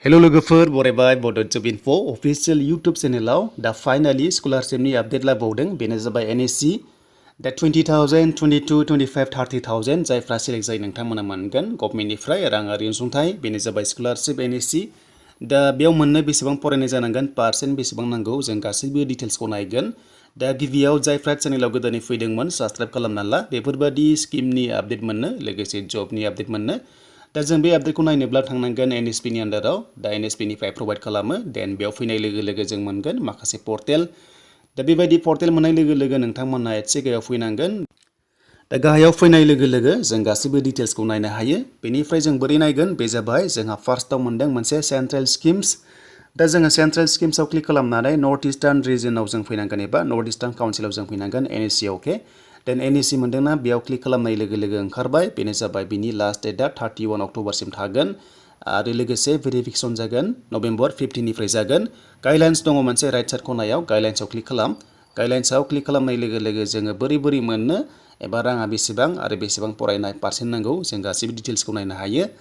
Hello लोगोफोर बरायबाय Bodo.20 official YouTube channel दा finally scholarship नि update लाबावदों बेनो जाबाय NSC दा 20,000 22 25 30,000 जायफ्रा select जायो नोंथांमोना मोनगोन गभर्नमेन्टनिफ्राय राङारि अनसुंथाइ बेनो जाबाय scholarship NSC दा बेयाव मोननो बेसेबां फरायनाय जानांगोन पार्सेन्ट बेसेबां नांगौ जों गासैबो डिटेल्सखौ नायगोन दा गिबियाव जायफ्रा चेनेलाव गोदानै फैदोंमोन साबस्क्राइब खालामना ला बेफोरबादि स्किमनि आपडेट मोननो लोगोसे जबनि आपडेट मोननो दा जों बे आपडेटखौ नायनोब्ला थांनांगोन NSP नि आन्डाराव दा NSP निफ्राय प्रोवाइड खालामो देन बेयाव फैनाय लोगो लोगो जों मोनगोन माखासे पर्टेल दा बेबायदि पर्टेल मोननाय लोगो लोगो नोंथांमोनहा एसे गाहायाव फैनांगोन दा गाहायाव फैनाय लोगो लोगो जों गासैबो डिटेल्सखौ नायनो हायो बेनिफ्राय जों बोरै नायगोन बे जाबाय जोंहा फार्स्टआव मोनदों मोनसे सेन्ट्रेल स्किम्स दा जोङो सेन्ट्रेल स्किम्सआव क्लिक खालामनानै नर्थ इस्टार्न रिजनाव जों फैनांगोन एबा नर्थ इस्टार्न काउन्सिलाव जों फैनांगोन NSC अके देन NSC मोनदोंना बेयाव क्लिक खालामनाय लोगो लोगो ओंखारबाय बेनो जाबाय बिनि लास्ट डेटआ 31 अक्ट'बरसिम थागोन आरो लोगोसे भेरिफिकेसन जागोन नभेम्बर 15 निफ्राय जागोन गाइडलाइन्स दङ मोनसे राइट साइड खनायाव गाइडलाइन्सआव क्लिक खालाम गाइडलाइन्सआव क्लिक खालामनाय लोगो लोगो जोङो बोरै मोननो एबा राङा बेसेबां आरो बेसेबां फरायनाय पार्सेन्ट नांगौ जों गासैबो डिटेल्सखौ नायनो हायो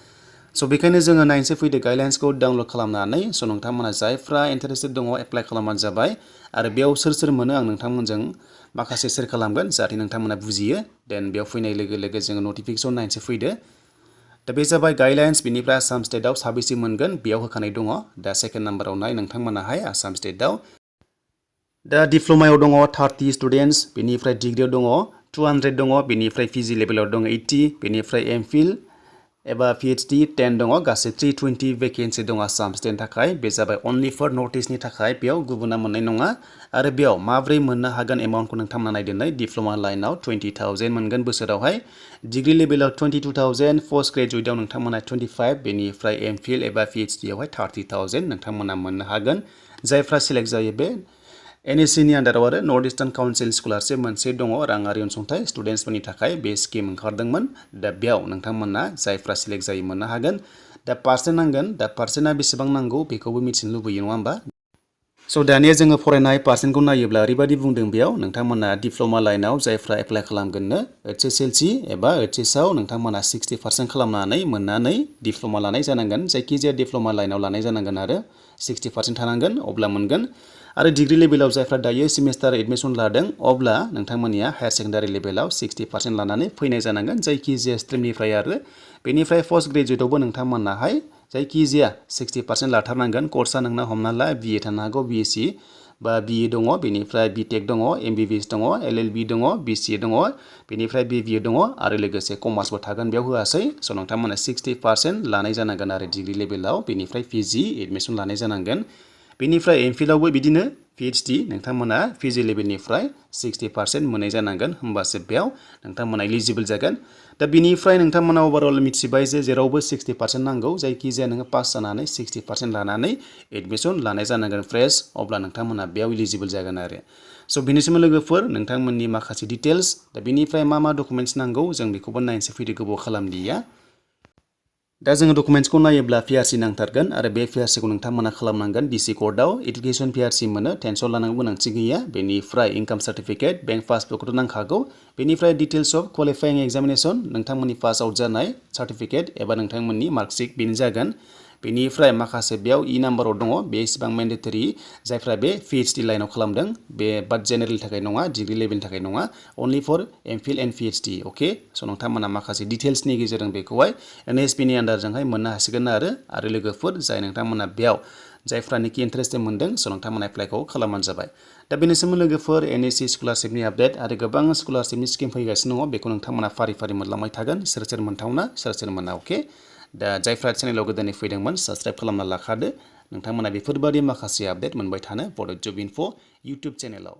स' बेखायनो जोङो नायनोसै फैदो गाइडलाइन्सखौ डाउनलड खालामनानै स' नोंथांमोना जायफ्रा इन्टारेस्टेड दङ एप्लाइ खालामबानो जाबाय आरो बेयाव सोर मोनो आं नोंथांमोनजों माखासे शेयार खालामगोन जाहाथे नोंथांमोना बुजियो देन बेयाव फैनाय लोगो लोगो जोङो नटिफिकेसन नायनोसै फैदो दा बे जाबाय गाइडलाइन्स बेनिफ्राय आसाम स्टेटआव साबेसे मोनगोन बेयाव होखानाय दङ दा सेकेन्ड नाम्बाराव नाय नोंथांमोनाहाय आसाम स्टेटआव दा डिप्ल'मायाव दङ 30 स्टुडेन्टस बेनिफ्राय डिग्रियाव दङ 200 दङ बेनिफ्राय PG लेभेलाव दङ 80 बेनिफ्राय एमफिल एबा PhD 10 दङ गासै 320 भेकेन्सि दङ आसाम स्टेटनि थाखाय बे जाबाय अनलि फर नर्थ इस्टनि थाखाय बेयाव गुबुना मोननाय नङा आरो बेयाव माब्रै मोननो हागोन एमाउन्टखौ नोंथांमोना नायदोनै डिप्ल'मा लाइनाव 20,000 मोनगोन बोसोरावहाय डिग्रि लेभेलाव 22,000 पोस्ट ग्रेजुवेटआव नोंथांमोना 25 बेनिफ्राय एमफिल एबा PhD आवहाय 30,000 नोंथांमोना मोननो हागोन जायफ्रा सिलेक्ट जायो बे NSC नि आन्डाराव आरो नर्थ इस्टार्न काउन्सिल स्कलारशिप मोनसे दङ राङारि अनसुंथाइ स्टुडेन्टसफोरनि थाखाय बे स्किम ओंखारदोंमोन दा बेयाव नोंथांमोना जायफ्रा सिलेक्ट जायो मोननो हागोन दा पार्सेन्ट नांगोन दा पार्सेन्टआ बेसेबां नांगौ बेखौबो मिथिनो लुबैयो नङा होमबा स' दानिया जोङो फरायनाय पार्सेन्टखौ नायोब्ला ओरैबायदि बुंदों बेयाव नोंथांमोना डिप्ल'मा लाइनाव जायफ्रा एप्लाइ खालामगोननो HSLC एबा HS आव नोंथांमोना 60% खालामनानै मोननानै डिप्ल'मा लानाय जानांगोन जायखिजाया डिप्ल'मा लाइनाव लानाय जानांगोन आरो 60% थानांगोन अब्ला मोनगोन आरो डिग्री लेभेलाव जायफ्रा दायो सेमिस्टार एडमिसन लादों अब्ला नोंथांमोननिया हायार सेकेन्डारि लेभेलाव 60% लानानै फैनाय जानांगोन जायखिजाया स्ट्रिमनिफ्राय आरो बेनिफ्राय पोस्ट ग्रेजुवेटआवबो नोंथांमोनाहाय जायखिजाया 60% लाथारनांगोन कर्सआ नोंना हमना ला BA थानो हागौ BSc बा BE दङ बेनिफ्राय BTech दङ MBBS दङ LLB दङ BCA दङ बेनिफ्राय BBA दङ आरो लोगोसे कमार्सबो थागोन बेयाव होआसै स' नोंथांमोना 60% लानाय जानांगोन आरो डिग्री लेभेलाव बेनिफ्राय PG एडमिसन लानाय जानांगोन बेनिफ्राय एमफिलावबो बिदिनो PhD नोंथांमोना PG लेभेलनिफ्राय 60% मोननाय जानांगोन होमबासो बेयाव नोंथांमोना एलिजिबल जागोन दा बिनिफ्राय नोंथांमोना ओभारअल मिथिबाय जे जेरावबो 60% नांगौ जायखिजाया नोङो पास जानानै 60% लानानै एडमिसन लानाय जानांगोन फ्रेश अब्ला नोंथांमोना बेयाव एलिजिबल जागोन आरो स' बेनिसिम लोगोफोर नोंथांमोननि माखासे डिटेल्स दा बिनिफ्राय मा डकुमेन्ट्स नांगौ जों बेखौबो नायनोसै फैदो गोबाव खालामलिया दा जोङो डकुमेन्ट्सखौ नायोब्ला PRC नांथारगोन आरो बे PRCखौ नोंथांमोना खालामनांगोन DC कर्टआव एडुकेसन PRC मोनो टेनसन लानांगौ गोनांथि गैया बेनिफ्राय इनकाम सार्टिफिकेट बेंक पासबुकखौथ' नांखागौ बेनिफ्राय डिटेल्स अफ क्वालिफाइं एग्जामिनेसन नोंथांमोननि पास आउट जानाय सार्टिफिकेट एबा नोंथांमोननि मार्कशिट बेनो जागोन बेनिफ्राय माखासे बेयाव नाम्बाराव दङ बे इसेबां मेन्डेटरि जायफ्रा बे PhD लाइनाव खालामदों बे बाट जेनेरेलनि थाखाय नङा डिग्री लेभेलनि थाखाय नङा only four MPhil and PhD अके स' नोंथांमोना माखासे डिटेल्सनि गेजेरजों बेखौहाय NSP नि आन्डारजोंहाय मोननो हासिगोन आरो लोगोफोर जाय नोंथांमोना बेयाव जायफ्रानोखि इन्टारेस्टेड मोनदों स' नोंथांमोना एप्लाइखौ खालामबानो जाबाय दा बेनिसिम लोगोफोर NSC स्कलारशिपनि आपडेट आरो गोबां स्कलारशिपनि स्किम फैगासिनो दङ बेखौ नोंथांमोना फारि मोनलांबाय थागोन सोर मोनथावना सोर मोना अके दा जायफ्रा चेनेलाव गोदानै फैदोंमोन साबस्क्राइब खालामना लाखादो नोंथांमोना बेफोरबायदि माखासे आपडेट मोनबाय थानो Bodo.20 इउटुब चेनेलाव